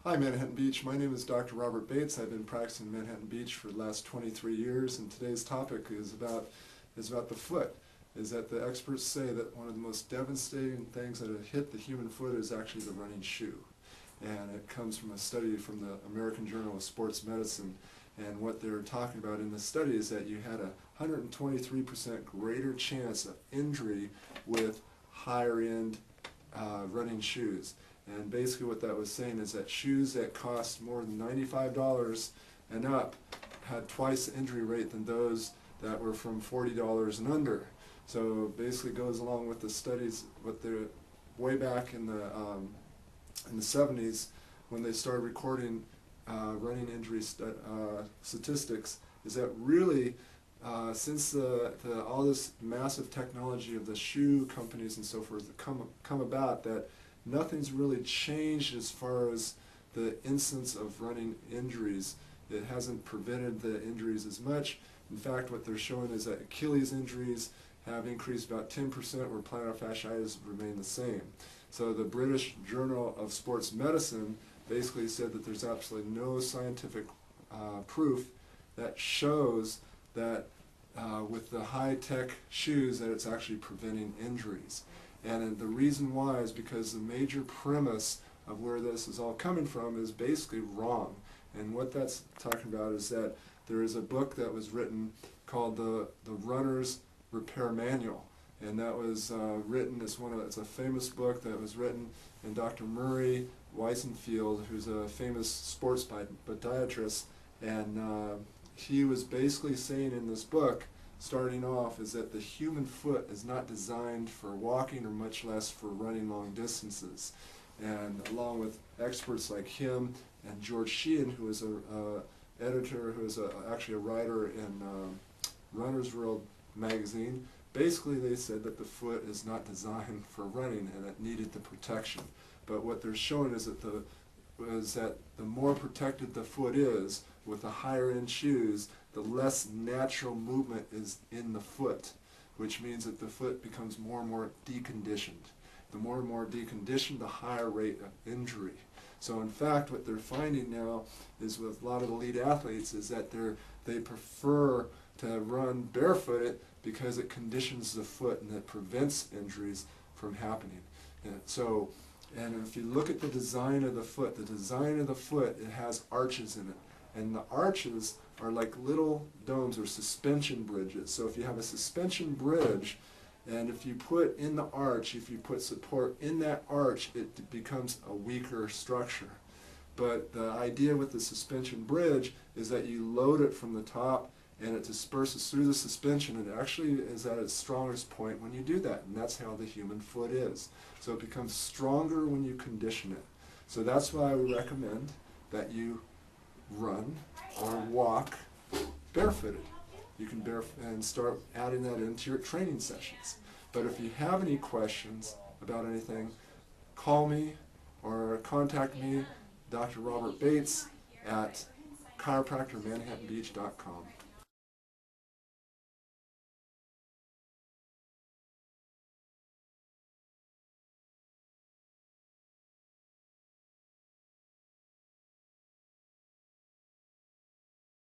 Hi Manhattan Beach, my name is Dr. Robert Bates. I've been practicing in Manhattan Beach for the last 23 years, and today's topic is about the foot. Is that the experts say that one of the most devastating things that have hit the human foot is actually the running shoe. And it comes from a study from the American Journal of Sports Medicine, and what they're talking about in the study is that you had a 123% greater chance of injury with higher end running shoes. And basically what that was saying is that shoes that cost more than $95 and up had twice the injury rate than those that were from $40 and under. So basically it goes along with the studies, what they're way back in the 70s when they started recording running injury statistics, is that really since all this massive technology of the shoe companies and so forth come about, that nothing's really changed as far as the incidence of running injuries. It hasn't prevented the injuries as much. In fact, what they're showing is that Achilles injuries have increased about 10%, where plantar fasciitis remain the same. So the British Journal of Sports Medicine basically said that there's absolutely no scientific proof that shows that with the high-tech shoes that it's actually preventing injuries. And the reason why is because the major premise of where this is all coming from is basically wrong. And what that's talking about is that there is a book that was written called the Runner's Repair Manual. And that was written, it's a famous book that was written, and Dr. Murray Weissenfield, who's a famous sports podiatrist, and he was basically saying in this book, starting off, is that the human foot is not designed for walking or much less for running long distances. And along with experts like him and George Sheehan, who is an editor, who is actually a writer in Runner's World magazine, basically they said that the foot is not designed for running and it needed the protection. But what they're showing is that the more protected the foot is with the higher end shoes, the less natural movement is in the foot, which means that the foot becomes more and more deconditioned. The more and more deconditioned, the higher rate of injury. So in fact, what they're finding now is with a lot of elite athletes is that they prefer to run barefooted because it conditions the foot and it prevents injuries from happening. And if you look at the design of the foot, it has arches in it. And the arches are like little domes or suspension bridges. So if you have a suspension bridge, and if you put in the arch, if you put support in that arch, it becomes a weaker structure. But the idea with the suspension bridge is that you load it from the top and it disperses through the suspension, and it actually is at its strongest point when you do that. And that's how the human foot is. So it becomes stronger when you condition it. So that's why we recommend that you run or walk barefooted. You can and start adding that into your training sessions. But if you have any questions about anything, call me or contact me, Dr. Robert Bates, at chiropractormanhattanbeach.com.